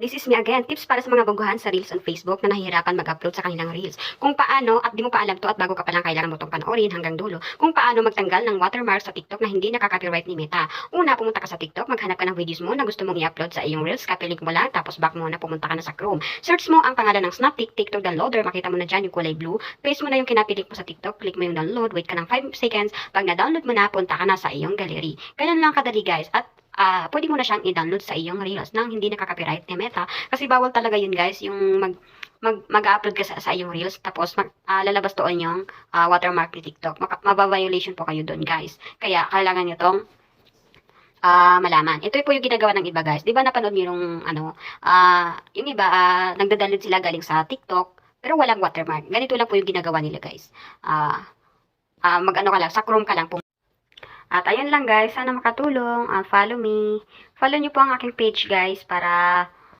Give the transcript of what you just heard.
This is me again. Tips para sa mga baguhan sa Reels on Facebook na nahihirapan mag-upload sa kanilang Reels. Kung paano, at di mo pa alam to at bago ka pa lang kailangan mo itong panoorin hanggang dulo, kung paano magtanggal ng watermark sa TikTok na hindi nakaka-copyright ni Meta. Una, pumunta ka sa TikTok, maghanap ka ng videos mo na gusto mong i-upload sa iyong Reels, copy link mo lang, tapos back mo na pumunta ka na sa Chrome. Search mo ang pangalan ng Snaptik TikTok downloader, makita mo na dyan yung kulay blue. Paste mo na yung kinapilink mo sa TikTok, click mo yung download, wait ka ng 5 seconds. Pag na-download mo na, punta ka na sa iyong gallery. Ganyan lang kadali guys. At pwede mo na siyang i-download sa iyong Reels nang hindi nakaka-copyright ni Meta. Kasi bawal talaga yun guys, yung mag-upload ka sa iyong Reels, tapos lalabas doon yung watermark ni TikTok. Mababiolation po kayo doon guys. Kaya kailangan nyo tong malaman. Ito po yung ginagawa ng iba guys. Di ba napanood nyo yung yung iba, nagda-download sila galing sa TikTok, pero walang watermark. Ganito lang po yung ginagawa nila guys. Mag-ano ka lang, sa Chrome ka lang po. At ayun lang guys, sana makatulong. Follow me. Follow nyo po ang aking page guys para